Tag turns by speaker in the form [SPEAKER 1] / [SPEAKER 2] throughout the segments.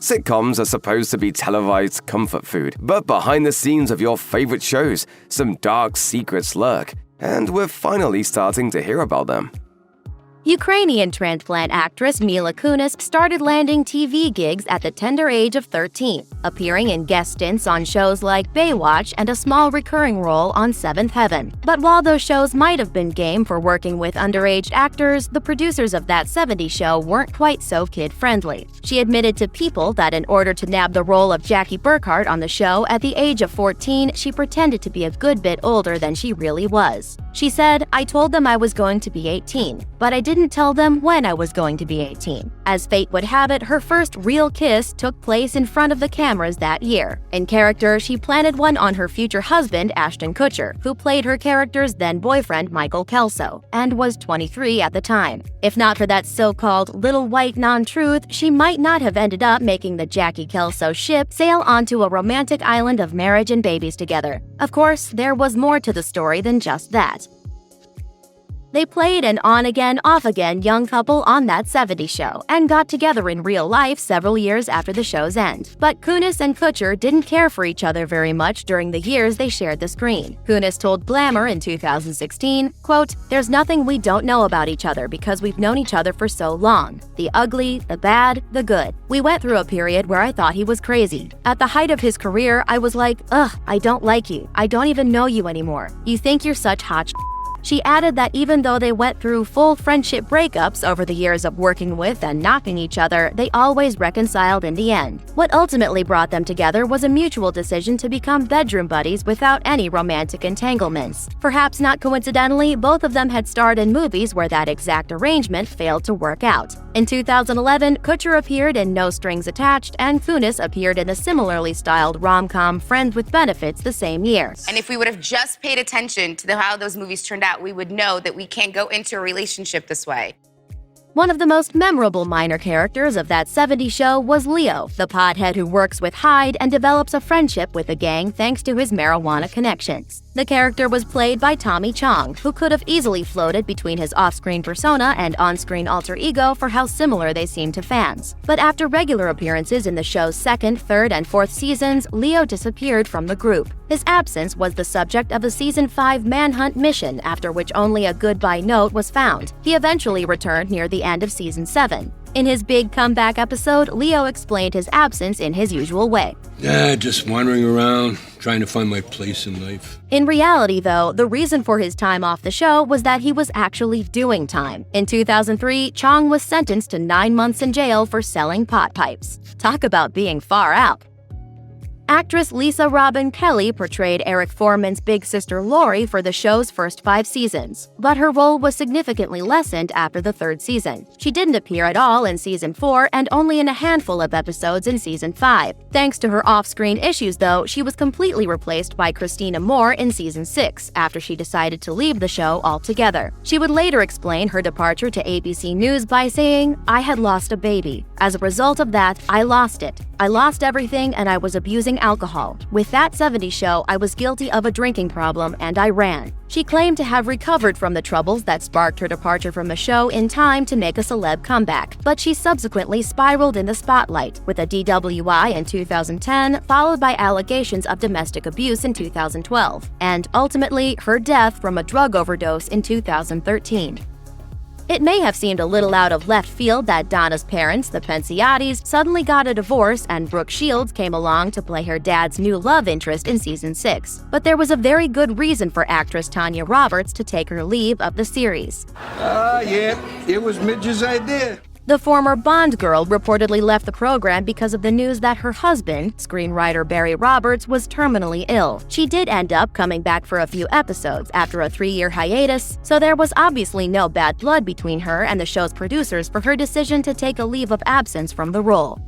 [SPEAKER 1] Sitcoms are supposed to be televised comfort food, but behind the scenes of your favorite shows, some dark secrets lurk, and we're finally starting to hear about them.
[SPEAKER 2] Ukrainian transplant actress Mila Kunis started landing TV gigs at the tender age of 13, appearing in guest stints on shows like Baywatch and a small recurring role on Seventh Heaven. But while those shows might have been game for working with underage actors, the producers of that '70s show weren't quite so kid-friendly. She admitted to People that in order to nab the role of Jackie Burkhart on the show at the age of 14, she pretended to be a good bit older than she really was. She said, "I told them I was going to be 18, but I didn't tell them when I was going to be 18. As fate would have it, her first real kiss took place in front of the cameras that year. In character, she planted one on her future husband, Ashton Kutcher, who played her character's then-boyfriend, Michael Kelso, and was 23 at the time. If not for that so-called little white non-truth, she might not have ended up making the Jackie Kelso ship sail onto a romantic island of marriage and babies together. Of course, there was more to the story than just that. They played an on-again, off-again young couple on that '70s show and got together in real life several years after the show's end. But Kunis and Kutcher didn't care for each other very much during the years they shared the screen. Kunis told Glamour in 2016, quote, "There's nothing we don't know about each other because we've known each other for so long. The ugly, the bad, the good. We went through a period where I thought he was crazy. At the height of his career, I was like, ugh, I don't like you. I don't even know you anymore. You think you're such hot sh-." She added that even though they went through full friendship breakups over the years of working with and knocking each other, they always reconciled in the end. What ultimately brought them together was a mutual decision to become bedroom buddies without any romantic entanglements. Perhaps not coincidentally, both of them had starred in movies where that exact arrangement failed to work out. In 2011, Kutcher appeared in No Strings Attached, and Kunis appeared in the similarly styled rom-com Friends with Benefits the same year.
[SPEAKER 3] And if we would have just paid attention to how those movies turned out, we would know that we can't go into a relationship this way.
[SPEAKER 2] One of the most memorable minor characters of that '70s show was Leo, the pothead who works with Hyde and develops a friendship with the gang thanks to his marijuana connections. The character was played by Tommy Chong, who could have easily floated between his off-screen persona and on-screen alter ego for how similar they seemed to fans. But after regular appearances in the show's second, third, and fourth seasons, Leo disappeared from the group. His absence was the subject of a Season 5 manhunt mission, after which only a goodbye note was found. He eventually returned near the end of Season 7. In his big comeback episode, Leo explained his absence in his usual way.
[SPEAKER 4] Just wandering around, trying to find my place in life.
[SPEAKER 2] In reality, though, the reason for his time off the show was that he was actually doing time. In 2003, Chong was sentenced to 9 months in jail for selling pot pipes. Talk about being far out. Actress Lisa Robin Kelly portrayed Eric Foreman's big sister Lori for the show's first 5 seasons, but her role was significantly lessened after the 3rd season. She didn't appear at all in Season 4 and only in a handful of episodes in Season 5. Thanks to her off-screen issues, though, she was completely replaced by Christina Moore in Season 6 after she decided to leave the show altogether. She would later explain her departure to ABC News by saying, "I had lost a baby. As a result of that, I lost it. I lost everything and I was abusing alcohol. With that '70s show, I was guilty of a drinking problem and I ran." She claimed to have recovered from the troubles that sparked her departure from the show in time to make a celeb comeback, but she subsequently spiraled in the spotlight with a DWI in 2010, followed by allegations of domestic abuse in 2012, and ultimately her death from a drug overdose in 2013. It may have seemed a little out of left field that Donna's parents, the Pensiatis, suddenly got a divorce and Brooke Shields came along to play her dad's new love interest in Season 6. But there was a very good reason for actress Tanya Roberts to take her leave of the series.
[SPEAKER 5] Yeah, it was Midge's idea.
[SPEAKER 2] The former Bond girl reportedly left the program because of the news that her husband, screenwriter Barry Roberts, was terminally ill. She did end up coming back for a few episodes after a 3-year hiatus, so there was obviously no bad blood between her and the show's producers for her decision to take a leave of absence from the role.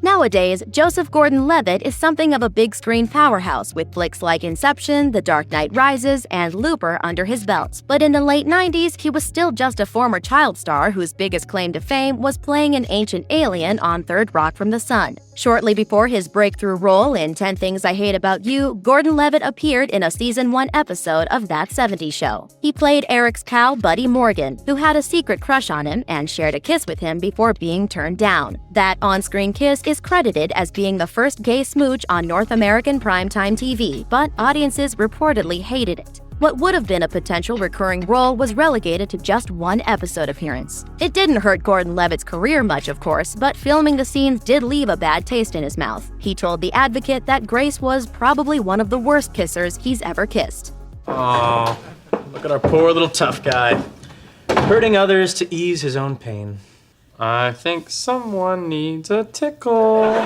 [SPEAKER 2] Now Nowadays, Joseph Gordon-Levitt is something of a big-screen powerhouse with flicks like Inception, The Dark Knight Rises, and Looper under his belt. But in the late 90s, he was still just a former child star whose biggest claim to fame was playing an ancient alien on Third Rock from the Sun. Shortly before his breakthrough role in 10 Things I Hate About You, Gordon-Levitt appeared in a Season 1 episode of That 70s Show. He played Eric's pal Buddy Morgan, who had a secret crush on him and shared a kiss with him before being turned down. That on-screen kiss is credited as being the first gay smooch on North American primetime TV, but audiences reportedly hated it. What would have been a potential recurring role was relegated to just one episode appearance. It didn't hurt Gordon-Levitt's career much, of course, but filming the scenes did leave a bad taste in his mouth. He told The Advocate that Grace was probably one of the worst kissers he's ever kissed.
[SPEAKER 6] Oh, look at our poor little tough guy, hurting others to ease his own pain. I think someone needs a tickle.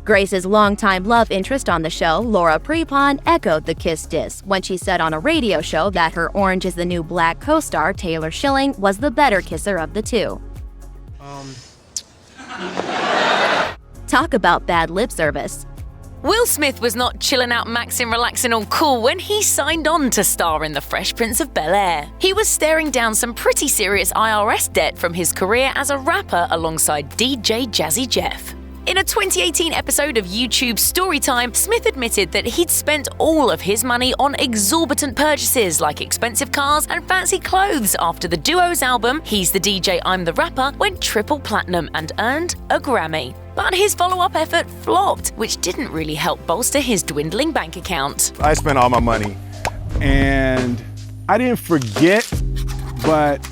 [SPEAKER 2] Grace's longtime love interest on the show, Laura Prepon, echoed the kiss diss when she said on a radio show that her Orange is the New Black co-star Taylor Schilling was the better kisser of the two. Talk about bad lip service.
[SPEAKER 7] Will Smith was not chilling out, maxing, relaxing, all cool when he signed on to star in The Fresh Prince of Bel-Air. He was staring down some pretty serious IRS debt from his career as a rapper alongside DJ Jazzy Jeff. In a 2018 episode of YouTube Storytime, Smith admitted that he'd spent all of his money on exorbitant purchases like expensive cars and fancy clothes after the duo's album, He's the DJ, I'm the Rapper, went triple platinum and earned a Grammy. But his follow-up effort flopped, which didn't really help bolster his dwindling bank account.
[SPEAKER 8] I spent all my money, and I didn't forget, but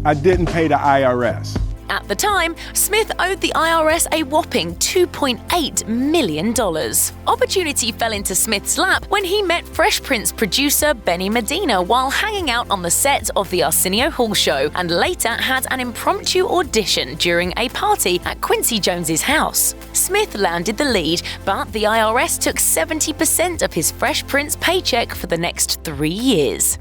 [SPEAKER 8] I didn't pay the IRS.
[SPEAKER 7] At the time, Smith owed the IRS a whopping $2.8 million. Opportunity fell into Smith's lap when he met Fresh Prince producer Benny Medina while hanging out on the set of the Arsenio Hall show, and later had an impromptu audition during a party at Quincy Jones's house. Smith landed the lead, but the IRS took 70% of his Fresh Prince paycheck for the next 3 years.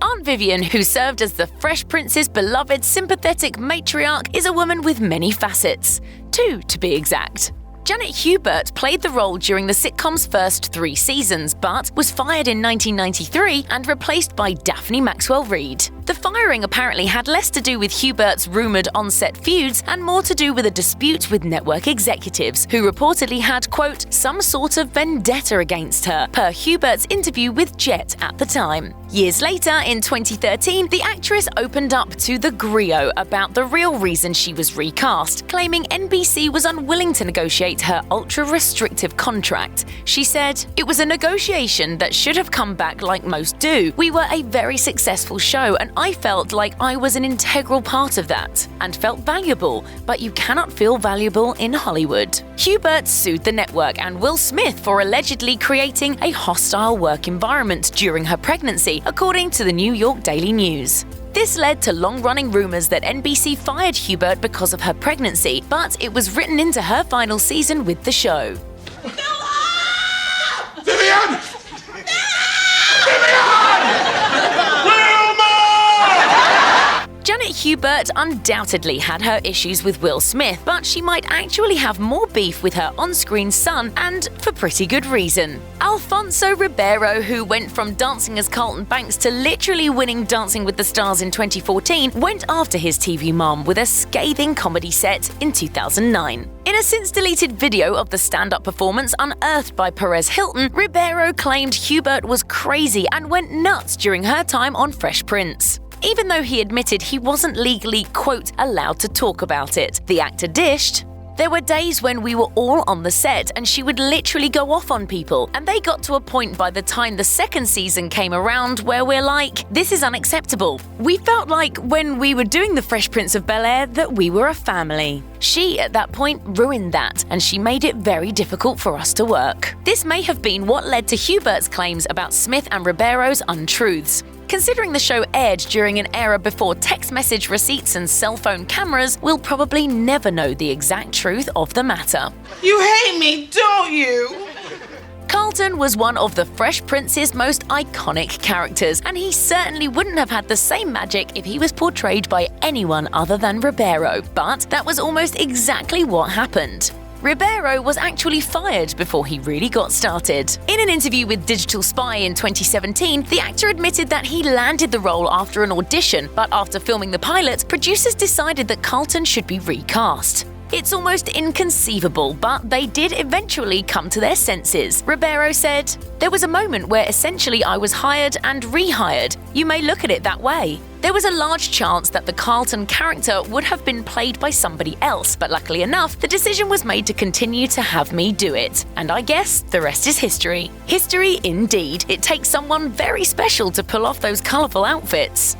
[SPEAKER 7] Aunt Vivian, who served as the Fresh Prince's beloved sympathetic matriarch, is a woman with many facets. 2, to be exact. Janet Hubert played the role during the sitcom's first 3 seasons, but was fired in 1993 and replaced by Daphne Maxwell Reid. The firing apparently had less to do with Hubert's rumoured on-set feuds and more to do with a dispute with network executives, who reportedly had, quote, some sort of vendetta against her, per Hubert's interview with Jet at the time. Years later, in 2013, the actress opened up to The Grio about the real reason she was recast, claiming NBC was unwilling to negotiate her ultra-restrictive contract. She said, "It was a negotiation that should have come back like most do. We were a very successful show and I felt like I was an integral part of that and felt valuable, but you cannot feel valuable in Hollywood." Hubert sued the network and Will Smith for allegedly creating a hostile work environment during her pregnancy, according to the New York Daily News. This led to long-running rumors that NBC fired Hubert because of her pregnancy, but it was written into her final season with the show.
[SPEAKER 8] Vivian!
[SPEAKER 7] Janet Hubert undoubtedly had her issues with Will Smith, but she might actually have more beef with her on-screen son, and for pretty good reason. Alfonso Ribeiro, who went from dancing as Carlton Banks to literally winning Dancing with the Stars in 2014, went after his TV mom with a scathing comedy set in 2009. In a since-deleted video of the stand-up performance unearthed by Perez Hilton, Ribeiro claimed Hubert was crazy and went nuts during her time on Fresh Prince. Even though he admitted he wasn't legally, quote, allowed to talk about it, the actor dished, "There were days when we were all on the set and she would literally go off on people, and they got to a point by the time the second season came around where we're like, this is unacceptable. We felt like when we were doing The Fresh Prince of Bel-Air that we were a family." She, at that point, ruined that, and she made it very difficult for us to work. This may have been what led to Hubert's claims about Smith and Ribeiro's untruths. Considering the show aired during an era before text message receipts and cell phone cameras, we'll probably never know the exact truth of the matter.
[SPEAKER 9] You hate me, don't you?
[SPEAKER 7] Carlton was one of the Fresh Prince's most iconic characters, and he certainly wouldn't have had the same magic if he was portrayed by anyone other than Ribeiro. But that was almost exactly what happened. Ribeiro was actually fired before he really got started. In an interview with Digital Spy in 2017, the actor admitted that he landed the role after an audition, but after filming the pilot, producers decided that Carlton should be recast. It's almost inconceivable, but they did eventually come to their senses. Ribeiro said, "There was a moment where essentially I was hired and rehired. You may look at it that way. There was a large chance that the Carlton character would have been played by somebody else, but luckily enough, the decision was made to continue to have me do it. And I guess the rest is history." History indeed. It takes someone very special to pull off those colourful outfits.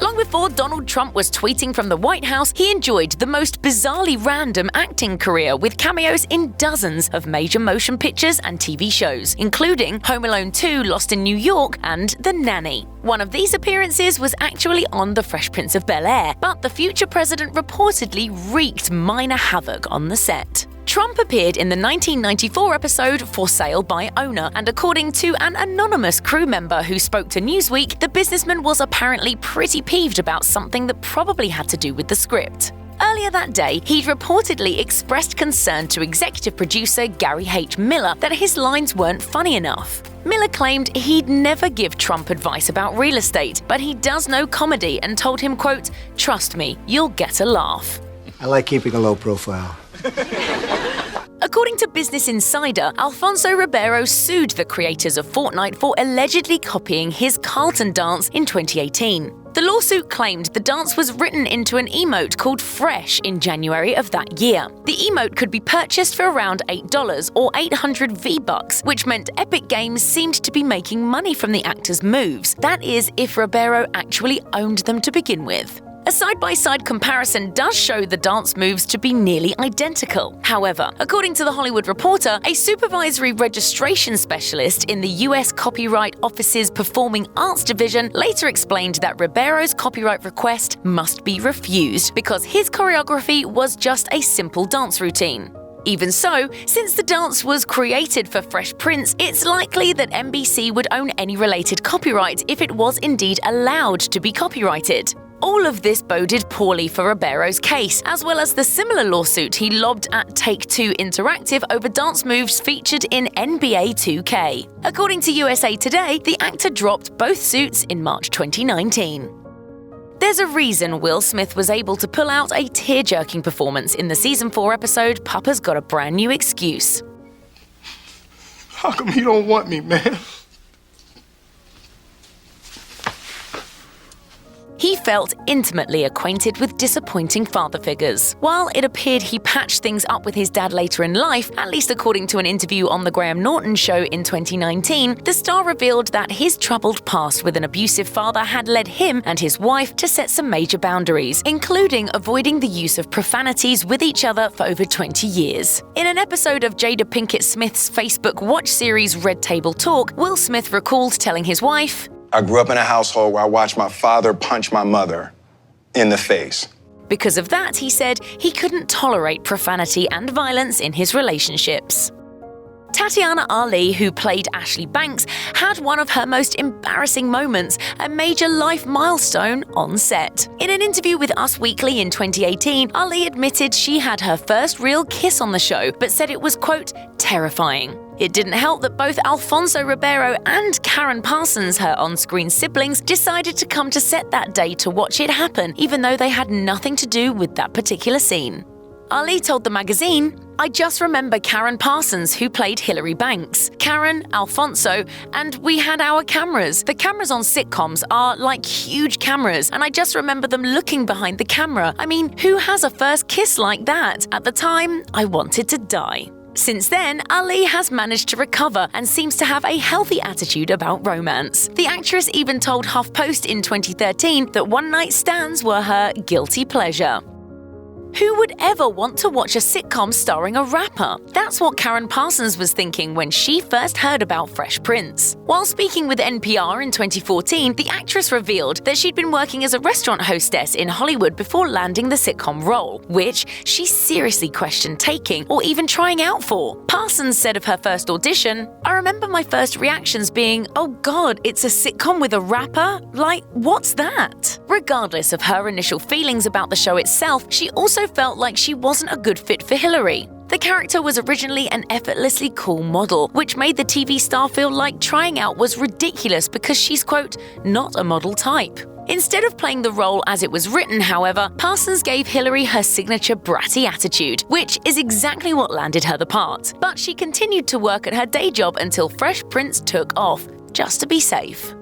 [SPEAKER 7] Long before Donald Trump was tweeting from the White House, he enjoyed the most bizarrely random acting career with cameos in dozens of major motion pictures and TV shows, including Home Alone 2, Lost in New York, and The Nanny. One of these appearances was actually on The Fresh Prince of Bel-Air, but the future president reportedly wreaked minor havoc on the set. Trump appeared in the 1994 episode For Sale by Owner, and according to an anonymous crew member who spoke to Newsweek, the businessman was apparently pretty peeved about something that probably had to do with the script. Earlier that day, he'd reportedly expressed concern to executive producer Gary H. Miller that his lines weren't funny enough. Miller claimed he'd never give Trump advice about real estate, but he does know comedy and told him, quote, "Trust me, you'll get a laugh."
[SPEAKER 10] I like keeping a low profile.
[SPEAKER 7] According to Business Insider, Alfonso Ribeiro sued the creators of Fortnite for allegedly copying his Carlton dance in 2018. The lawsuit claimed the dance was written into an emote called Fresh in January of that year. The emote could be purchased for around $8 or 800 V-Bucks, which meant Epic Games seemed to be making money from the actor's moves. That is, if Ribeiro actually owned them to begin with. A side-by-side comparison does show the dance moves to be nearly identical. However, according to The Hollywood Reporter, a supervisory registration specialist in the US Copyright Office's Performing Arts Division later explained that Ribeiro's copyright request must be refused because his choreography was just a simple dance routine. Even so, since the dance was created for Fresh Prince, it's likely that NBC would own any related copyright if it was indeed allowed to be copyrighted. All of this boded poorly for Ribeiro's case, as well as the similar lawsuit he lobbed at Take-Two Interactive over dance moves featured in NBA 2K. According to USA Today, the actor dropped both suits in March 2019. There's a reason Will Smith was able to pull out a tear-jerking performance in the Season 4 episode Papa's Got a Brand New Excuse.
[SPEAKER 5] How come you don't want me, man?
[SPEAKER 7] He felt intimately acquainted with disappointing father figures. While it appeared he patched things up with his dad later in life, at least according to an interview on The Graham Norton Show in 2019, the star revealed that his troubled past with an abusive father had led him and his wife to set some major boundaries, including avoiding the use of profanities with each other for over 20 years. In an episode of Jada Pinkett Smith's Facebook Watch series Red Table Talk, Will Smith recalled telling his wife,
[SPEAKER 11] "I grew up in a household where I watched my father punch my mother in the face."
[SPEAKER 7] Because of that, he said he couldn't tolerate profanity and violence in his relationships. Tatiana Ali, who played Ashley Banks, had one of her most embarrassing moments, a major life milestone on set. In an interview with Us Weekly in 2018, Ali admitted she had her first real kiss on the show, but said it was, quote, terrifying. It didn't help that both Alfonso Ribeiro and Karen Parsons, her on-screen siblings, decided to come to set that day to watch it happen, even though they had nothing to do with that particular scene. Ali told the magazine, "I just remember Karen Parsons, who played Hilary Banks, Karen, Alfonso, and we had our cameras. The cameras on sitcoms are like huge cameras, and I just remember them looking behind the camera. I mean, who has a first kiss like that? At the time, I wanted to die." Since then, Ali has managed to recover and seems to have a healthy attitude about romance. The actress even told HuffPost in 2013 that one-night stands were her guilty pleasure. Who would ever want to watch a sitcom starring a rapper? That's what Karen Parsons was thinking when she first heard about Fresh Prince. While speaking with NPR in 2014, the actress revealed that she'd been working as a restaurant hostess in Hollywood before landing the sitcom role, which she seriously questioned taking or even trying out for. Parsons said of her first audition, "I remember my first reactions being, oh god, it's a sitcom with a rapper? Like, what's that?" Regardless of her initial feelings about the show itself, she also felt like she wasn't a good fit for Hilary. The character was originally an effortlessly cool model, which made the TV star feel like trying out was ridiculous because she's, quote, not a model type. Instead of playing the role as it was written, however, Parsons gave Hillary her signature bratty attitude, which is exactly what landed her the part. But she continued to work at her day job until Fresh Prince took off, just to be safe.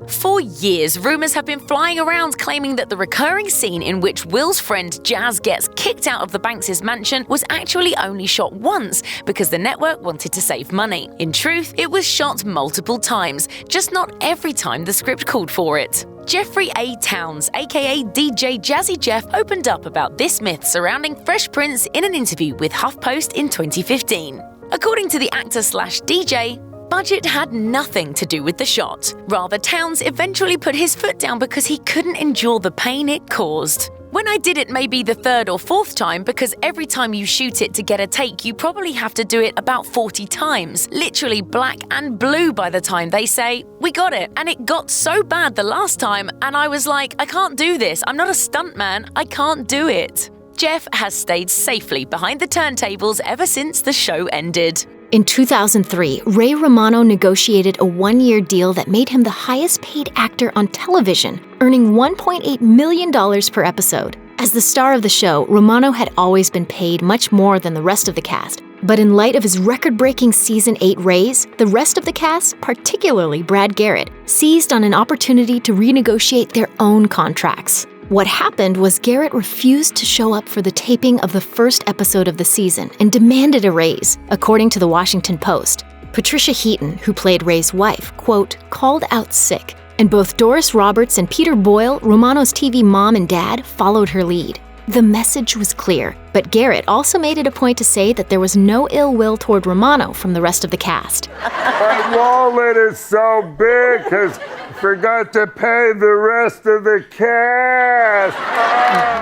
[SPEAKER 7] For years, rumors have been flying around claiming that the recurring scene in which Will's friend Jazz gets kicked out of the Banks' mansion was actually only shot once because the network wanted to save money. In truth, it was shot multiple times, just not every time the script called for it. Jeffrey A. Towns, aka DJ Jazzy Jeff, opened up about this myth surrounding Fresh Prince in an interview with HuffPost in 2015. According to the actor/DJ, budget had nothing to do with the shot. Rather, Towns eventually put his foot down because he couldn't endure the pain it caused. When I did it maybe the third or fourth time, because every time you shoot it to get a take, you probably have to do it about 40 times. Literally black and blue by the time they say, we got it. And it got so bad the last time, and I was like, I can't do this. I'm not a stuntman. I can't do it. Jeff has stayed safely behind the turntables ever since the show ended.
[SPEAKER 12] In 2003, Ray Romano negotiated a one-year deal that made him the highest-paid actor on television, earning $1.8 million per episode. As the star of the show, Romano had always been paid much more than the rest of the cast. But in light of his record-breaking Season 8 raise, the rest of the cast, particularly Brad Garrett, seized on an opportunity to renegotiate their own contracts. What happened was Garrett refused to show up for the taping of the first episode of the season and demanded a raise, according to the Washington Post. Patricia Heaton, who played Ray's wife, quote, called out sick, and both Doris Roberts and Peter Boyle, Romano's TV mom and dad, followed her lead. The message was clear, but Garrett also made it a point to say that there was no ill will toward Romano from the rest of the cast.
[SPEAKER 13] My wallet is so big because I forgot to pay the rest of the cast.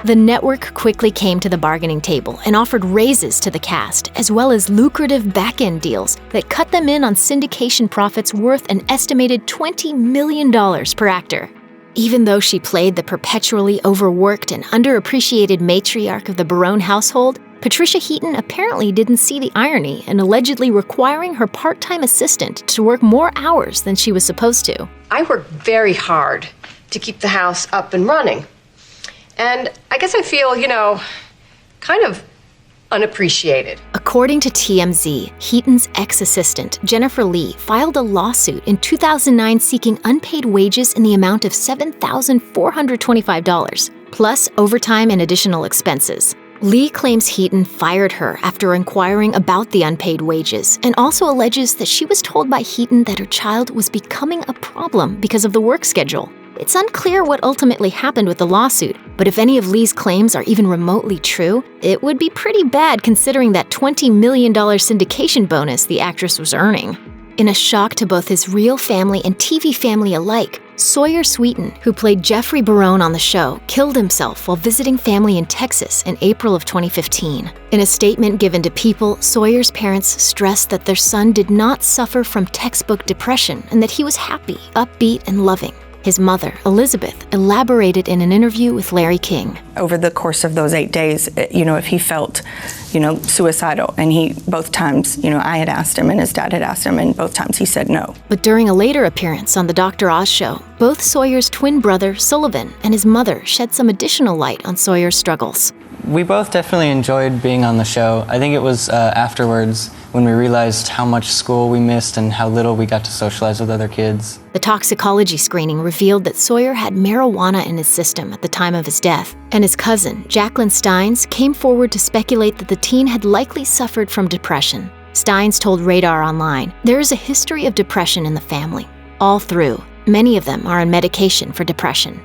[SPEAKER 12] The network quickly came to the bargaining table and offered raises to the cast, as well as lucrative back-end deals that cut them in on syndication profits worth an estimated $20 million per actor. Even though she played the perpetually overworked and underappreciated matriarch of the Barone household, Patricia Heaton apparently didn't see the irony in allegedly requiring her part-time assistant to work more hours than she was supposed to.
[SPEAKER 14] I work very hard to keep the house up and running. And I guess I feel, kind of unappreciated.
[SPEAKER 12] According to TMZ, Heaton's ex-assistant, Jennifer Lee, filed a lawsuit in 2009 seeking unpaid wages in the amount of $7,425, plus overtime and additional expenses. Lee claims Heaton fired her after inquiring about the unpaid wages, and also alleges that she was told by Heaton that her child was becoming a problem because of the work schedule. It's unclear what ultimately happened with the lawsuit, but if any of Lee's claims are even remotely true, it would be pretty bad considering that $20 million syndication bonus the actress was earning. In a shock to both his real family and TV family alike, Sawyer Sweeten, who played Jeffrey Barone on the show, killed himself while visiting family in Texas in April of 2015. In a statement given to People, Sawyer's parents stressed that their son did not suffer from textbook depression and that he was happy, upbeat, and loving. His mother, Elizabeth, elaborated in an interview with Larry King.
[SPEAKER 15] Over the course of those 8 days, if he felt, suicidal, and both times, I had asked him and his dad had asked him, and both times he said no.
[SPEAKER 12] But during a later appearance on the Dr. Oz show, both Sawyer's twin brother, Sullivan, and his mother shed some additional light on Sawyer's struggles.
[SPEAKER 16] We both definitely enjoyed being on the show. I think it was afterwards when we realized how much school we missed and how little we got to socialize with other kids.
[SPEAKER 12] The toxicology screening revealed that Sawyer had marijuana in his system at the time of his death, and his cousin, Jacqueline Steins, came forward to speculate that the teen had likely suffered from depression. Steins told Radar Online, "There is a history of depression in the family. All through. Many of them are on medication for depression."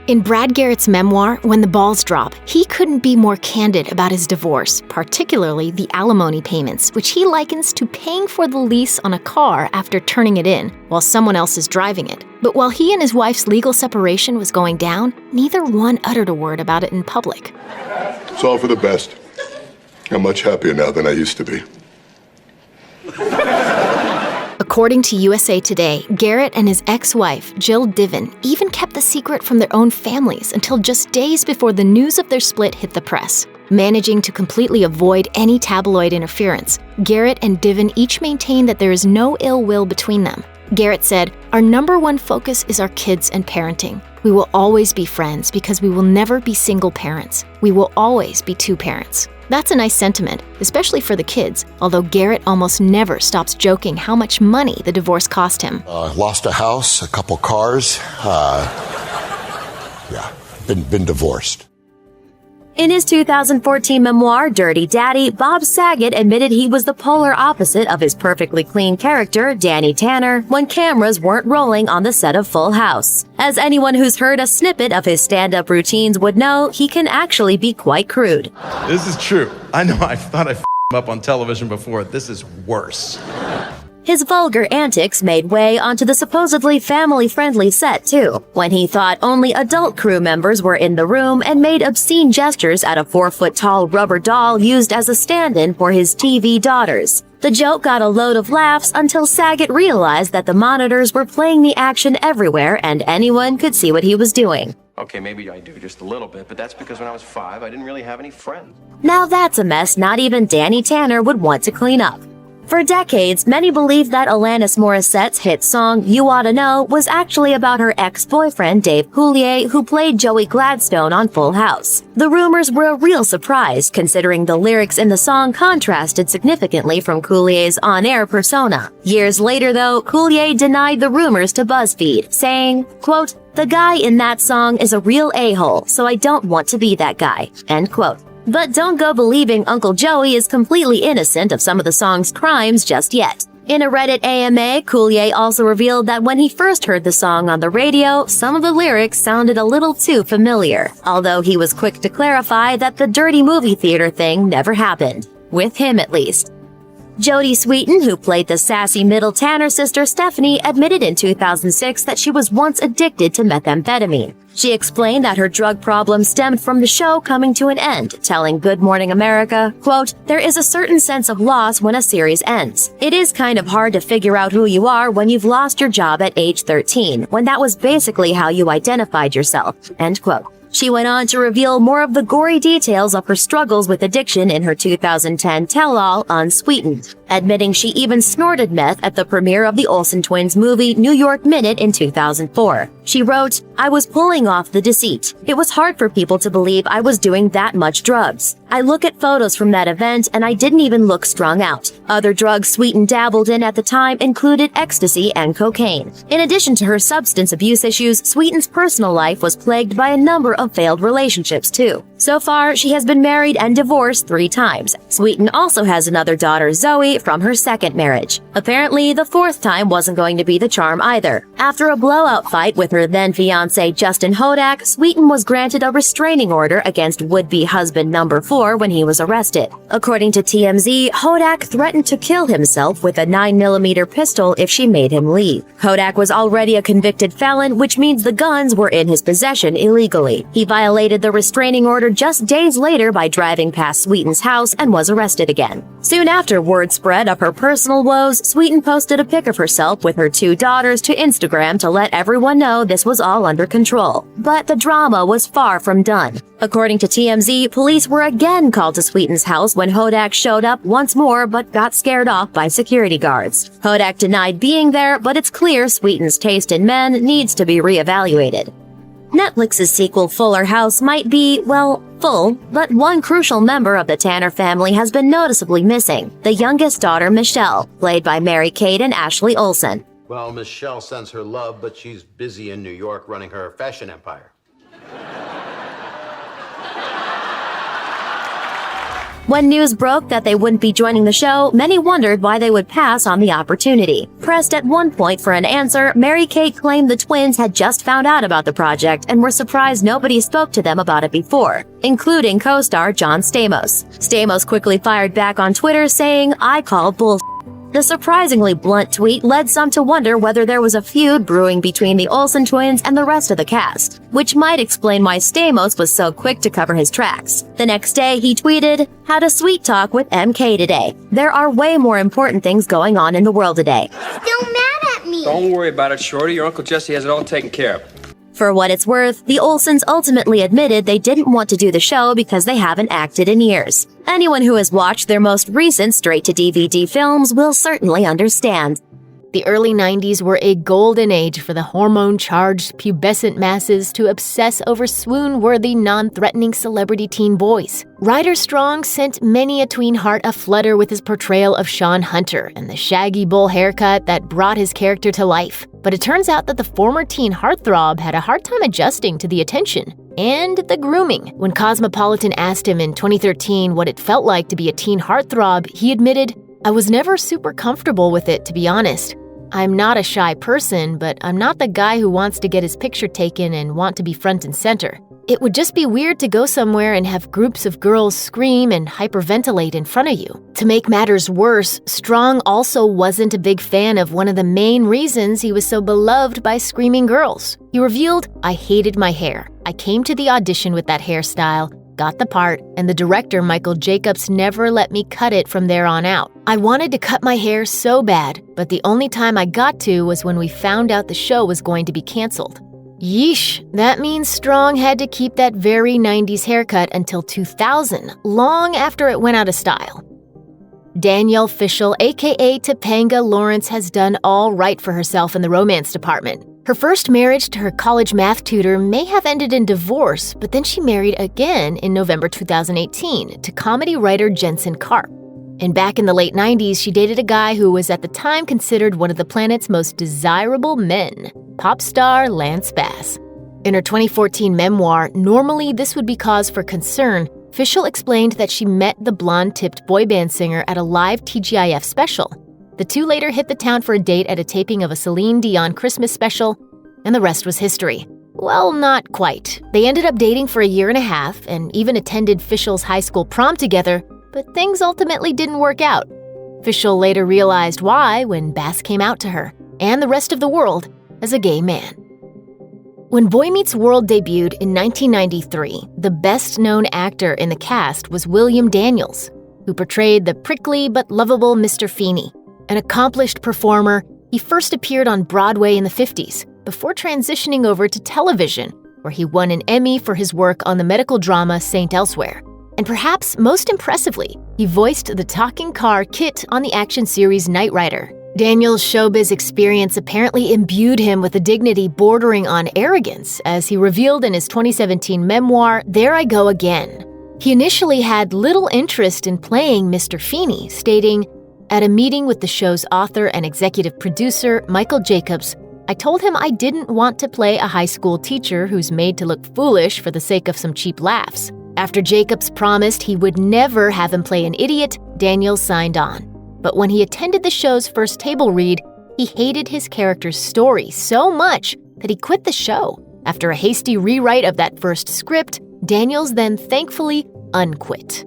[SPEAKER 12] In Brad Garrett's memoir, When the Balls Drop, he couldn't be more candid about his divorce, particularly the alimony payments, which he likens to paying for the lease on a car after turning it in while someone else is driving it. But while he and his wife's legal separation was going down, neither one uttered a word about it in public.
[SPEAKER 17] It's all for the best. I'm much happier now than I used to be.
[SPEAKER 12] According to USA Today, Garrett and his ex-wife, Jill Diven, even kept the secret from their own families until just days before the news of their split hit the press. Managing to completely avoid any tabloid interference, Garrett and Diven each maintain that there is no ill will between them. Garrett said, "Our number one focus is our kids and parenting. We will always be friends because we will never be single parents. We will always be two parents." That's a nice sentiment, especially for the kids, although Garrett almost never stops joking how much money the divorce cost him.
[SPEAKER 18] Lost a house, a couple cars. Been divorced.
[SPEAKER 2] In his 2014 memoir, Dirty Daddy, Bob Saget admitted he was the polar opposite of his perfectly clean character, Danny Tanner, when cameras weren't rolling on the set of Full House. As anyone who's heard a snippet of his stand-up routines would know, he can actually be quite crude.
[SPEAKER 19] This is true. I know I thought I f***ed up on television before. This is worse.
[SPEAKER 2] His vulgar antics made way onto the supposedly family-friendly set, too, when he thought only adult crew members were in the room and made obscene gestures at a 4-foot-tall rubber doll used as a stand-in for his TV daughters. The joke got a load of laughs until Saget realized that the monitors were playing the action everywhere and anyone could see what he was doing.
[SPEAKER 20] Okay, maybe I do just a little bit, but that's because when I was 5, I didn't really have any friends.
[SPEAKER 2] Now that's a mess not even Danny Tanner would want to clean up. For decades, many believed that Alanis Morissette's hit song, You Oughta Know, was actually about her ex-boyfriend, Dave Coulier, who played Joey Gladstone on Full House. The rumors were a real surprise, considering the lyrics in the song contrasted significantly from Coulier's on-air persona. Years later, though, Coulier denied the rumors to BuzzFeed, saying, quote, "The guy in that song is a real a-hole, so I don't want to be that guy," end quote. But don't go believing Uncle Joey is completely innocent of some of the song's crimes just yet. In a Reddit AMA, Coulier also revealed that when he first heard the song on the radio, some of the lyrics sounded a little too familiar, although he was quick to clarify that the dirty movie theater thing never happened. With him, at least. Jodie Sweetin, who played the sassy middle Tanner sister Stephanie, admitted in 2006 that she was once addicted to methamphetamine. She explained that her drug problem stemmed from the show coming to an end, telling Good Morning America, quote, "There is a certain sense of loss when a series ends. It is kind of hard to figure out who you are when you've lost your job at age 13, when that was basically how you identified yourself," end quote. She went on to reveal more of the gory details of her struggles with addiction in her 2010 tell-all Unsweetened, admitting she even snorted meth at the premiere of the Olsen twins movie New York Minute in 2004. She wrote, "I was pulling off the deceit. It was hard for people to believe I was doing that much drugs. I look at photos from that event and I didn't even look strung out. Other drugs Sweetin dabbled in at the time included ecstasy and cocaine." In addition to her substance abuse issues, Sweetin's personal life was plagued by a number of failed relationships, too. So far, she has been married and divorced 3 times. Sweetin also has another daughter, Zoe, from her second marriage. Apparently, the 4th time wasn't going to be the charm either. After a blowout fight with her then-fiancé Justin Hodak, Sweetin was granted a restraining order against would-be husband number 4 when he was arrested. According to TMZ, Hodak threatened to kill himself with a 9mm pistol if she made him leave. Hodak was already a convicted felon, which means the guns were in his possession illegally. He violated the restraining order just days later by driving past Sweetin's house and was arrested again. Soon after word spread of her personal woes, Sweetin posted a pic of herself with her 2 daughters to Instagram to let everyone know this was all under control. But the drama was far from done. According to TMZ, police were again called to Sweetin's house when Hodak showed up once more but got scared off by security guards. Hodak denied being there, but it's clear Sweetin's taste in men needs to be reevaluated. Netflix's sequel Fuller House might be, well, full, but one crucial member of the Tanner family has been noticeably missing, the youngest daughter Michelle, played by Mary-Kate and Ashley Olsen.
[SPEAKER 21] Well, Michelle sends her love, but she's busy in New York running her fashion empire.
[SPEAKER 2] When news broke that they wouldn't be joining the show, many wondered why they would pass on the opportunity. Pressed at one point for an answer, Mary-Kate claimed the twins had just found out about the project and were surprised nobody spoke to them about it before, including co-star John Stamos. Stamos quickly fired back on Twitter saying, "I call bull." The surprisingly blunt tweet led some to wonder whether there was a feud brewing between the Olsen twins and the rest of the cast, which might explain why Stamos was so quick to cover his tracks. The next day, he tweeted, "Had a sweet talk with MK today. There are way more important things going on in the world today."
[SPEAKER 22] Still mad at me.
[SPEAKER 20] Don't worry about it, Shorty. Your Uncle Jesse has it all taken care of.
[SPEAKER 2] For what it's worth, the Olsens ultimately admitted they didn't want to do the show because they haven't acted in years. Anyone who has watched their most recent straight-to-DVD films will certainly understand.
[SPEAKER 12] The early 90s were a golden age for the hormone-charged pubescent masses to obsess over swoon-worthy, non-threatening celebrity teen boys. Ryder Strong sent many a tween heart aflutter with his portrayal of Sean Hunter and the shaggy bull haircut that brought his character to life. But it turns out that the former teen heartthrob had a hard time adjusting to the attention and the grooming. When Cosmopolitan asked him in 2013 what it felt like to be a teen heartthrob, he admitted, "I was never super comfortable with it, to be honest. I'm not a shy person, but I'm not the guy who wants to get his picture taken and want to be front and center. It would just be weird to go somewhere and have groups of girls scream and hyperventilate in front of you." To make matters worse, Strong also wasn't a big fan of one of the main reasons he was so beloved by screaming girls. He revealed, "I hated my hair. I came to the audition with that hairstyle, got the part, and the director, Michael Jacobs, never let me cut it from there on out. I wanted to cut my hair so bad, but the only time I got to was when we found out the show was going to be canceled." Yeesh, that means Strong had to keep that very 90s haircut until 2000, long after it went out of style. Danielle Fishel, aka Topanga Lawrence, has done all right for herself in the romance department. Her first marriage to her college math tutor may have ended in divorce, but then she married again in November 2018 to comedy writer Jensen Karp. And back in the late 90s, she dated a guy who was at the time considered one of the planet's most desirable men, pop star Lance Bass. In her 2014 memoir, Normally This Would Be Cause for Concern, Fishel explained that she met the blonde-tipped boy band singer at a live TGIF special. The two later hit the town for a date at a taping of a Celine Dion Christmas special, and the rest was history. Well, not quite. They ended up dating for a year and a half and even attended Fishel's high school prom together, but things ultimately didn't work out. Fishel later realized why when Bass came out to her, and the rest of the world, as a gay man. When Boy Meets World debuted in 1993, the best-known actor in the cast was William Daniels, who portrayed the prickly but lovable Mr. Feeney. An accomplished performer, he first appeared on Broadway in the 50s, before transitioning over to television, where he won an Emmy for his work on the medical drama St. Elsewhere. And perhaps most impressively, he voiced the talking car Kit on the action series Knight Rider. Daniel's showbiz experience apparently imbued him with a dignity bordering on arrogance, as he revealed in his 2017 memoir, There I Go Again. He initially had little interest in playing Mr. Feeney, stating, "At a meeting with the show's author and executive producer, Michael Jacobs, I told him I didn't want to play a high school teacher who's made to look foolish for the sake of some cheap laughs." After Jacobs promised he would never have him play an idiot, Daniels signed on. But when he attended the show's first table read, he hated his character's story so much that he quit the show. After a hasty rewrite of that first script, Daniels then thankfully unquit.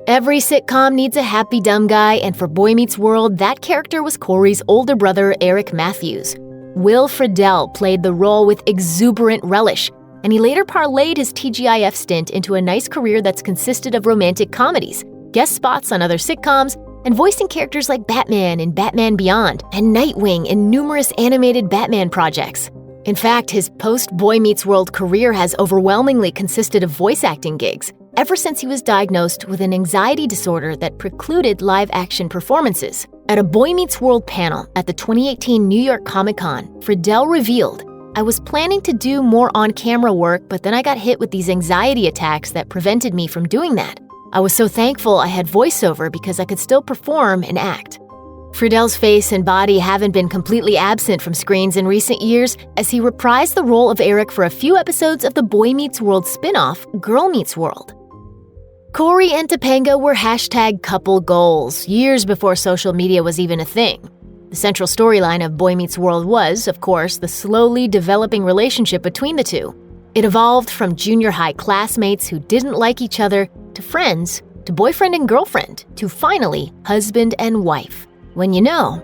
[SPEAKER 12] Every sitcom needs a happy dumb guy, and for Boy Meets World, that character was Corey's older brother, Eric Matthews. Will Friedle played the role with exuberant relish, and he later parlayed his TGIF stint into a nice career that's consisted of romantic comedies, guest spots on other sitcoms, and voicing characters like Batman in Batman Beyond and Nightwing in numerous animated Batman projects. In fact, his post-Boy Meets World career has overwhelmingly consisted of voice acting gigs, ever since he was diagnosed with an anxiety disorder that precluded live-action performances. At a Boy Meets World panel at the 2018 New York Comic-Con, Friedle revealed, "I was planning to do more on-camera work, but then I got hit with these anxiety attacks that prevented me from doing that. I was so thankful I had voiceover because I could still perform and act." Friedle's face and body haven't been completely absent from screens in recent years, as he reprised the role of Eric for a few episodes of the Boy Meets World spin-off, Girl Meets World. Corey and Topanga were #couple goals years before social media was even a thing. The central storyline of Boy Meets World was, of course, the slowly developing relationship between the two. It evolved from junior high classmates who didn't like each other, to friends, to boyfriend and girlfriend, to finally husband and wife. When you know,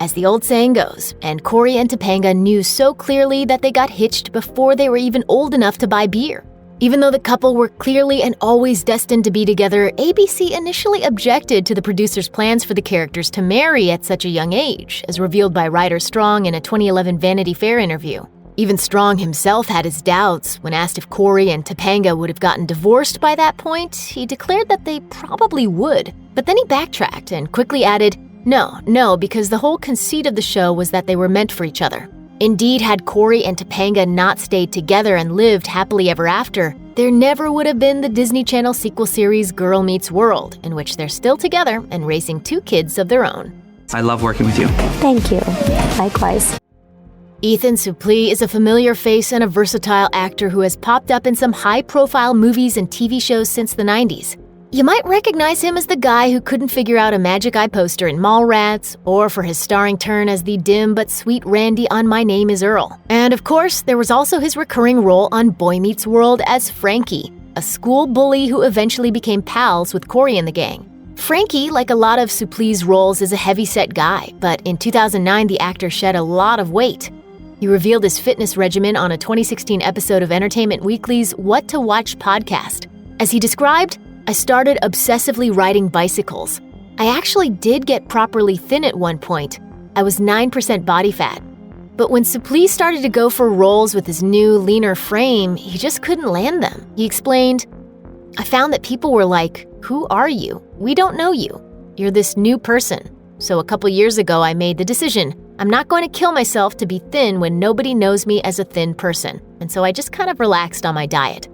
[SPEAKER 12] as the old saying goes, and Corey and Topanga knew so clearly that they got hitched before they were even old enough to buy beer. Even though the couple were clearly and always destined to be together, ABC initially objected to the producers' plans for the characters to marry at such a young age, as revealed by Ryder Strong in a 2011 Vanity Fair interview. Even Strong himself had his doubts. When asked if Corey and Topanga would have gotten divorced by that point, he declared that they probably would. But then he backtracked and quickly added, no, because the whole conceit of the show was that they were meant for each other. Indeed, had Corey and Topanga not stayed together and lived happily ever after, there never would have been the Disney Channel sequel series Girl Meets World, in which they're still together and raising 2 kids of their own.
[SPEAKER 1] I love working with you.
[SPEAKER 12] Thank you. Likewise. Ethan Suplee is a familiar face and a versatile actor who has popped up in some high-profile movies and TV shows since the 90s. You might recognize him as the guy who couldn't figure out a Magic Eye poster in Mallrats, or for his starring turn as the dim but sweet Randy on My Name is Earl. And of course, there was also his recurring role on Boy Meets World as Frankie, a school bully who eventually became pals with Corey and the gang. Frankie, like a lot of Suplee's roles, is a heavy-set guy, but in 2009 the actor shed a lot of weight. He revealed his fitness regimen on a 2016 episode of Entertainment Weekly's What to Watch podcast. As he described, I started obsessively riding bicycles. I actually did get properly thin at one point. I was 9% body fat. But when Suplee started to go for roles with his new, leaner frame, he just couldn't land them. He explained, I found that people were like, who are you? We don't know you. You're this new person. So a couple years ago, I made the decision. I'm not going to kill myself to be thin when nobody knows me as a thin person. And so I just kind of relaxed on my diet.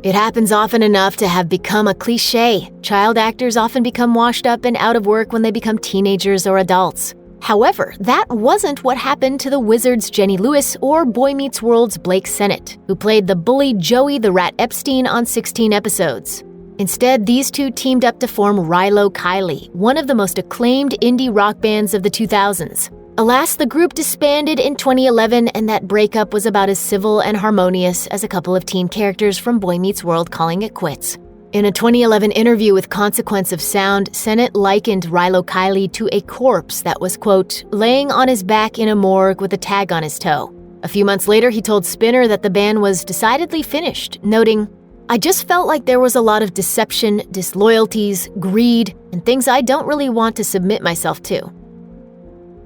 [SPEAKER 12] It happens often enough to have become a cliche. Child actors often become washed up and out of work when they become teenagers or adults. However, that wasn't what happened to the Wizards' Jenny Lewis or Boy Meets World's Blake Sennett, who played the bully Joey the Rat Epstein on 16 episodes. Instead, these two teamed up to form Rilo Kiley, one of the most acclaimed indie rock bands of the 2000s. Alas, the group disbanded in 2011, and that breakup was about as civil and harmonious as a couple of teen characters from Boy Meets World calling it quits. In a 2011 interview with Consequence of Sound, Sennett likened Rilo Kiley to a corpse that was, quote, laying on his back in a morgue with a tag on his toe. A few months later, he told Spinner that the band was decidedly finished, noting, I just felt like there was a lot of deception, disloyalties, greed, and things I don't really want to submit myself to.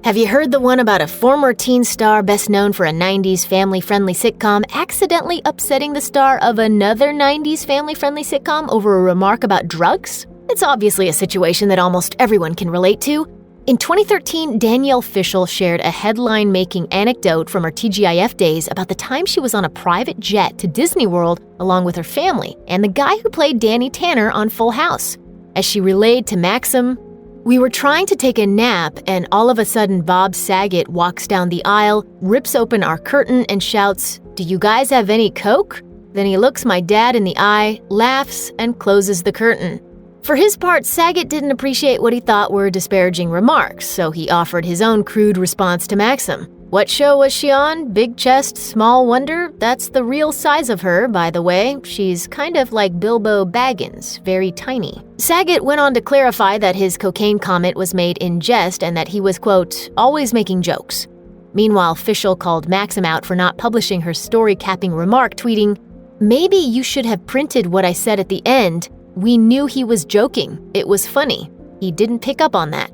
[SPEAKER 12] Have you heard the one about a former teen star best known for a 90s family-friendly sitcom accidentally upsetting the star of another 90s family-friendly sitcom over a remark about drugs? It's obviously a situation that almost everyone can relate to. In 2013, Danielle Fishel shared a headline-making anecdote from her TGIF days about the time she was on a private jet to Disney World along with her family and the guy who played Danny Tanner on Full House. As she relayed to Maxim, we were trying to take a nap, and all of a sudden Bob Saget walks down the aisle, rips open our curtain, and shouts, "Do you guys have any Coke?" Then he looks my dad in the eye, laughs, and closes the curtain. For his part, Saget didn't appreciate what he thought were disparaging remarks, so he offered his own crude response to Maxim. What show was she on? Big chest, small wonder? That's the real size of her, by the way. She's kind of like Bilbo Baggins, very tiny. Saget went on to clarify that his cocaine comment was made in jest and that he was, quote, always making jokes. Meanwhile, Fishel called Maxim out for not publishing her story-capping remark, tweeting, maybe you should have printed what I said at the end. We knew he was joking. It was funny. He didn't pick up on that.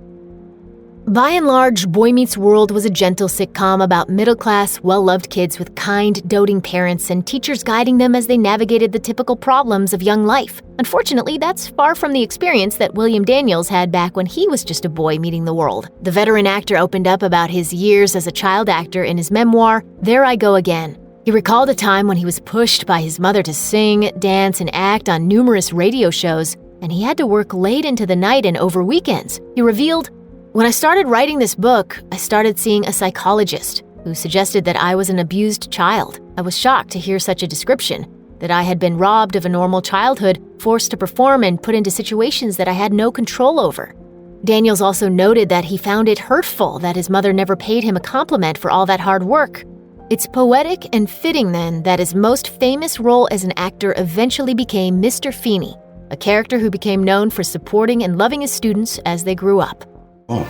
[SPEAKER 12] By and large, Boy Meets World was a gentle sitcom about middle-class, well-loved kids with kind, doting parents and teachers guiding them as they navigated the typical problems of young life. Unfortunately, that's far from the experience that William Daniels had back when he was just a boy meeting the world. The veteran actor opened up about his years as a child actor in his memoir, There I Go Again. He recalled a time when he was pushed by his mother to sing, dance, and act on numerous radio shows, and he had to work late into the night and over weekends. He revealed, when I started writing this book, I started seeing a psychologist who suggested that I was an abused child. I was shocked to hear such a description, that I had been robbed of a normal childhood, forced to perform and put into situations that I had no control over. Daniels also noted that he found it hurtful that his mother never paid him a compliment for all that hard work. It's poetic and fitting then that his most famous role as an actor eventually became Mr. Feeney, a character who became known for supporting and loving his students as they grew up.
[SPEAKER 18] Oh.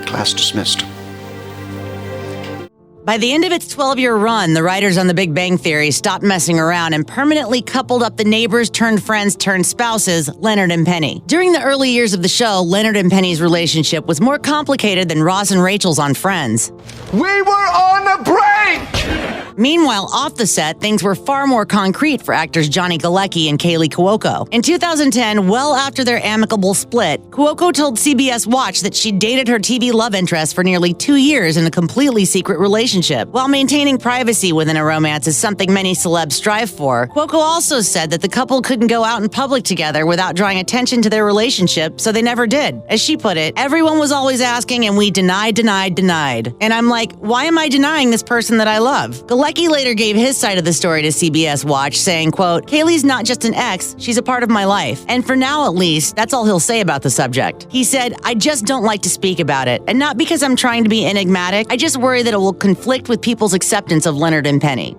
[SPEAKER 22] Class dismissed.
[SPEAKER 1] By the end of its 12-year run, the writers on The Big Bang Theory stopped messing around and permanently coupled up the neighbors turned friends turned spouses, Leonard and Penny. During the early years of the show, Leonard and Penny's relationship was more complicated than Ross and Rachel's on Friends.
[SPEAKER 5] We were on a break!
[SPEAKER 1] Meanwhile, off the set, things were far more concrete for actors Johnny Galecki and Kaylee Cuoco. In 2010, well after their amicable split, Cuoco told CBS Watch that she dated her TV love interest for nearly 2 years in a completely secret relationship. While maintaining privacy within a romance is something many celebs strive for, Cuoco also said that the couple couldn't go out in public together without drawing attention to their relationship, so they never did. As she put it, everyone was always asking and we denied. And I'm like, why am I denying this person that I love? Galecki later gave his side of the story to CBS Watch, saying, quote, Kaylee's not just an ex, she's a part of my life. And for now, at least, that's all he'll say about the subject. He said, I just don't like to speak about it. And not because I'm trying to be enigmatic, I just worry that it will conflict with people's acceptance of Leonard and Penny.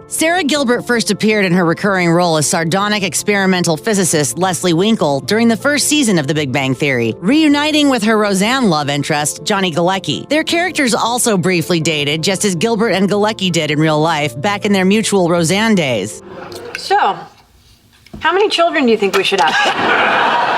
[SPEAKER 1] Sarah Gilbert first appeared in her recurring role as sardonic experimental physicist Leslie Winkle during the first season of The Big Bang Theory, reuniting with her Roseanne love interest, Johnny Galecki. Their characters also briefly dated, just as Gilbert and Galecki did in real life back in their mutual Roseanne days.
[SPEAKER 22] So, how many children do you think we should have?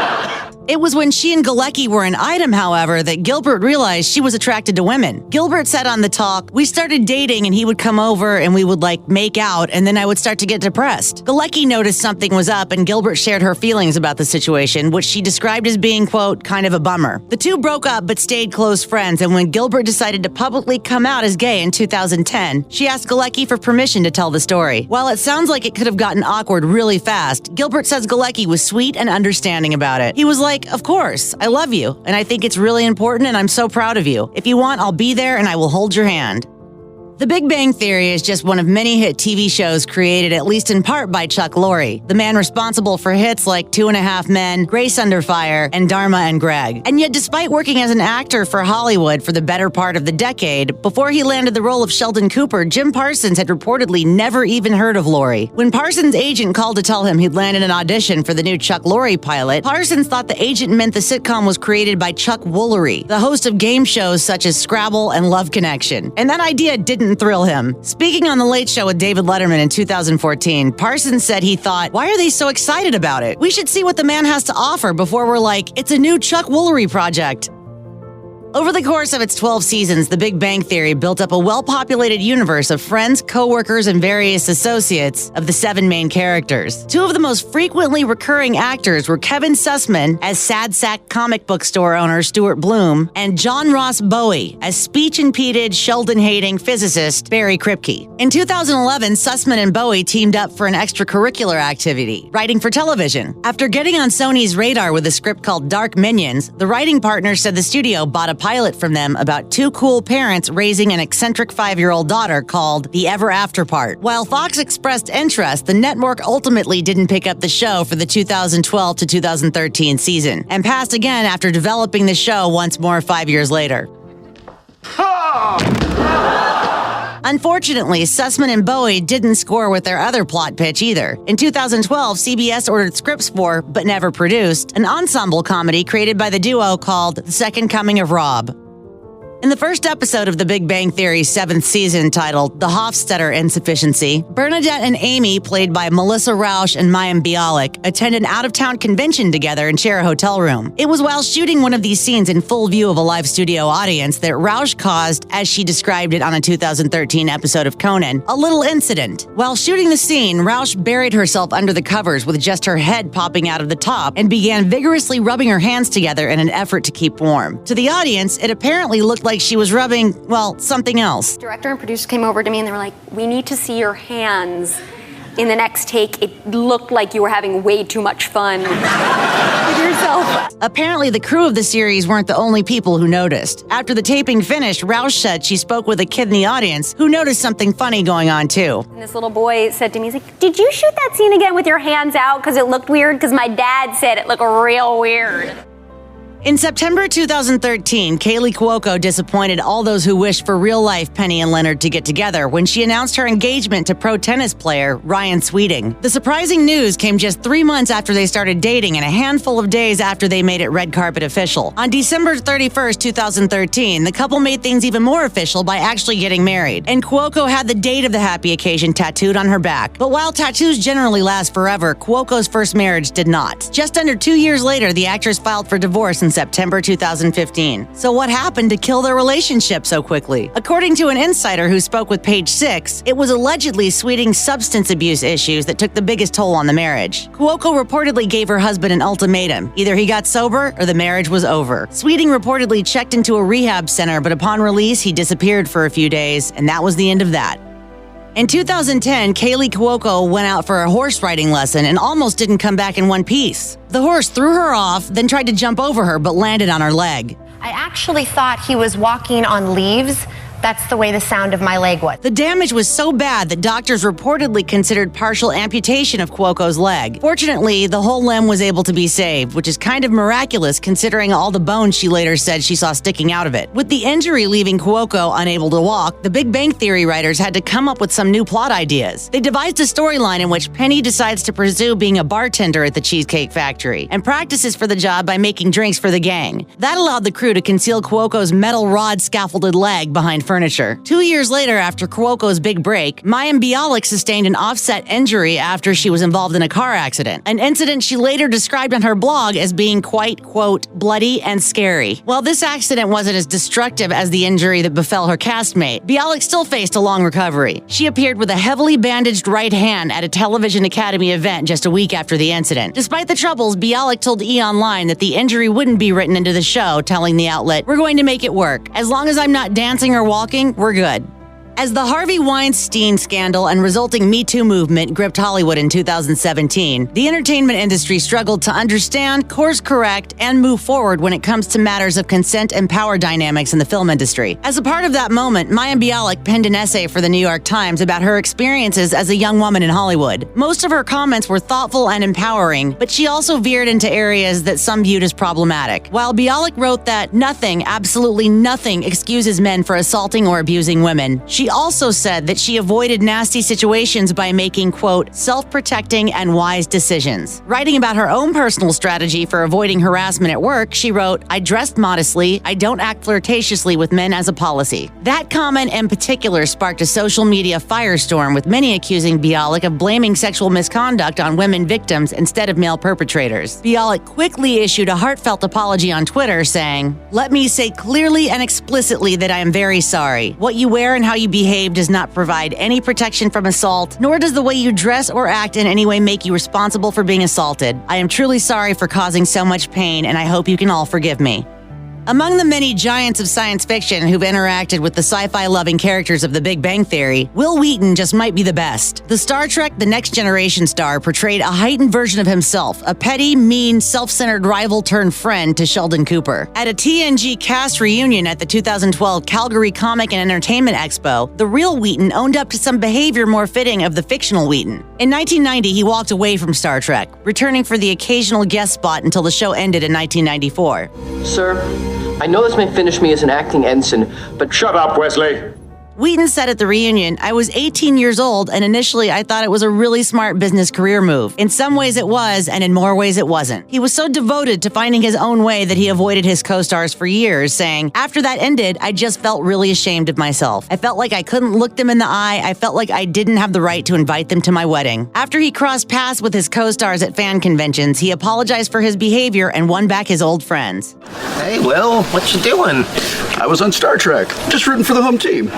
[SPEAKER 1] It was when she and Galecki were an item, however, that Gilbert realized she was attracted to women. Gilbert said on The Talk, we started dating and he would come over and we would make out and then I would start to get depressed. Galecki noticed something was up and Gilbert shared her feelings about the situation, which she described as being, quote, kind of a bummer. The two broke up but stayed close friends, and when Gilbert decided to publicly come out as gay in 2010, she asked Galecki for permission to tell the story. While it sounds like it could have gotten awkward really fast, Gilbert says Galecki was sweet and understanding about it. He was like, of course, I love you, and I think it's really important, and I'm so proud of you. If you want, I'll be there, and I will hold your hand. The Big Bang Theory is just one of many hit TV shows created at least in part by Chuck Lorre, the man responsible for hits like 2.5 Men, Grace Under Fire, and Dharma and Greg. And yet, despite working as an actor for Hollywood for the better part of the decade, before he landed the role of Sheldon Cooper, Jim Parsons had reportedly never even heard of Lorre. When Parsons' agent called to tell him he'd landed an audition for the new Chuck Lorre pilot, Parsons thought the agent meant the sitcom was created by Chuck Woolery, the host of game shows such as Scrabble and Love Connection. And that idea didn't thrill him. Speaking on The Late Show with David Letterman in 2014, Parsons said he thought, why are they so excited about it? We should see what the man has to offer before we're like, it's a new Chuck Woolery project. Over the course of its 12 seasons, The Big Bang Theory built up a well-populated universe of friends, co-workers, and various associates of the 7 main characters. 2 of the most frequently recurring actors were Kevin Sussman as Sad Sack comic book store owner Stuart Bloom, and John Ross Bowie as speech-impeded, Sheldon-hating physicist Barry Kripke. In 2011, Sussman and Bowie teamed up for an extracurricular activity, writing for television. After getting on Sony's radar with a script called Dark Minions, the writing partner said the studio bought a pilot from them about 2 cool parents raising an eccentric 5-year-old daughter called The Ever After Part. While Fox expressed interest, the network ultimately didn't pick up the show for the 2012 to 2013 season, and passed again after developing the show once more 5 years later. Unfortunately, Sussman and Bowie didn't score with their other plot pitch either. In 2012, CBS ordered scripts for, but never produced, an ensemble comedy created by the duo called The Second Coming of Rob. In the first episode of The Big Bang Theory's 7th season, titled The Hofstadter Insufficiency, Bernadette and Amy, played by Melissa Rauch and Mayim Bialik, attend an out-of-town convention together and share a hotel room. It was while shooting one of these scenes in full view of a live studio audience that Rauch caused, as she described it on a 2013 episode of Conan, a little incident. While shooting the scene, Rauch buried herself under the covers with just her head popping out of the top and began vigorously rubbing her hands together in an effort to keep warm. To the audience, it apparently looked like she was rubbing, well, something else.
[SPEAKER 23] Director and producer came over to me and they were like, we need to see your hands in the next take. It looked like you were having way too much fun with yourself.
[SPEAKER 1] Apparently, the crew of the series weren't the only people who noticed. After the taping finished, Rauch said she spoke with a kid in the audience who noticed something funny going on too.
[SPEAKER 23] And this little boy said to me, he's like, did you shoot that scene again with your hands out because it looked weird? Because my dad said it looked real weird.
[SPEAKER 1] In September 2013, Kaylee Cuoco disappointed all those who wished for real-life Penny and Leonard to get together when she announced her engagement to pro tennis player Ryan Sweeting. The surprising news came just 3 months after they started dating and a handful of days after they made it red carpet official. On December 31st, 2013, the couple made things even more official by actually getting married, and Cuoco had the date of the happy occasion tattooed on her back. But while tattoos generally last forever, Cuoco's first marriage did not. Just under 2 years later, the actress filed for divorce in September 2015. So what happened to kill their relationship so quickly? According to an insider who spoke with Page 6, it was allegedly Sweeting's substance abuse issues that took the biggest toll on the marriage. Cuoco reportedly gave her husband an ultimatum. Either he got sober or the marriage was over. Sweeting reportedly checked into a rehab center, but upon release, he disappeared for a few days, and that was the end of that. In 2010, Kaylee Cuoco went out for a horse riding lesson and almost didn't come back in one piece. The horse threw her off, then tried to jump over her, but landed on her leg.
[SPEAKER 3] I actually thought he was walking on leaves. That's the way the sound of my leg was.
[SPEAKER 1] The damage was so bad that doctors reportedly considered partial amputation of Cuoco's leg. Fortunately, the whole limb was able to be saved, which is kind of miraculous considering all the bones she later said she saw sticking out of it. With the injury leaving Cuoco unable to walk, the Big Bang Theory writers had to come up with some new plot ideas. They devised a storyline in which Penny decides to pursue being a bartender at the Cheesecake Factory and practices for the job by making drinks for the gang. That allowed the crew to conceal Cuoco's metal rod scaffolded leg behind furniture. 2 years later, after Cuoco's big break, Mayim Bialik sustained an offset injury after she was involved in a car accident, an incident she later described on her blog as being quite, quote, bloody and scary. While this accident wasn't as destructive as the injury that befell her castmate, Bialik still faced a long recovery. She appeared with a heavily bandaged right hand at a Television Academy event just a week after the incident. Despite the troubles, Bialik told E! Online that the injury wouldn't be written into the show, telling the outlet, "We're going to make it work. As long as I'm not dancing or walking, we're good." As the Harvey Weinstein scandal and resulting Me Too movement gripped Hollywood in 2017, the entertainment industry struggled to understand, course correct, and move forward when it comes to matters of consent and power dynamics in the film industry. As a part of that moment, Mayim Bialik penned an essay for the New York Times about her experiences as a young woman in Hollywood. Most of her comments were thoughtful and empowering, but she also veered into areas that some viewed as problematic. While Bialik wrote that nothing, absolutely nothing, excuses men for assaulting or abusing women, she also said that she avoided nasty situations by making, quote, self-protecting and wise decisions. Writing about her own personal strategy for avoiding harassment at work, she wrote, "I dressed modestly. I don't act flirtatiously with men as a policy." That comment in particular sparked a social media firestorm, with many accusing Bialik of blaming sexual misconduct on women victims instead of male perpetrators. Bialik quickly issued a heartfelt apology on Twitter saying, "Let me say clearly and explicitly that I am very sorry. What you wear and how you behave does not provide any protection from assault, nor does the way you dress or act in any way make you responsible for being assaulted. I am truly sorry for causing so much pain, and I hope you can all forgive me." Among the many giants of science fiction who've interacted with the sci-fi loving characters of The Big Bang Theory, Wil Wheaton just might be the best. The Star Trek The Next Generation star portrayed a heightened version of himself, a petty, mean, self-centered rival turned friend to Sheldon Cooper. At a TNG cast reunion at the 2012 Calgary Comic and Entertainment Expo, the real Wheaton owned up to some behavior more fitting of the fictional Wheaton. In 1990, he walked away from Star Trek, returning for the occasional guest spot until the show ended in 1994.
[SPEAKER 4] Sir, I know this may finish me as an acting ensign, but shut up, Wesley.
[SPEAKER 1] Wheaton said at the reunion, "I was 18 years old, and initially I thought it was a really smart business career move. In some ways it was, and in more ways it wasn't." He was so devoted to finding his own way that he avoided his co-stars for years, saying, "After that ended, I just felt really ashamed of myself. I felt like I couldn't look them in the eye. I felt like I didn't have the right to invite them to my wedding." After he crossed paths with his co-stars at fan conventions, he apologized for his behavior and won back his old friends.
[SPEAKER 6] Hey, Will, what you doing?
[SPEAKER 24] I was on Star Trek, just rooting for the home team.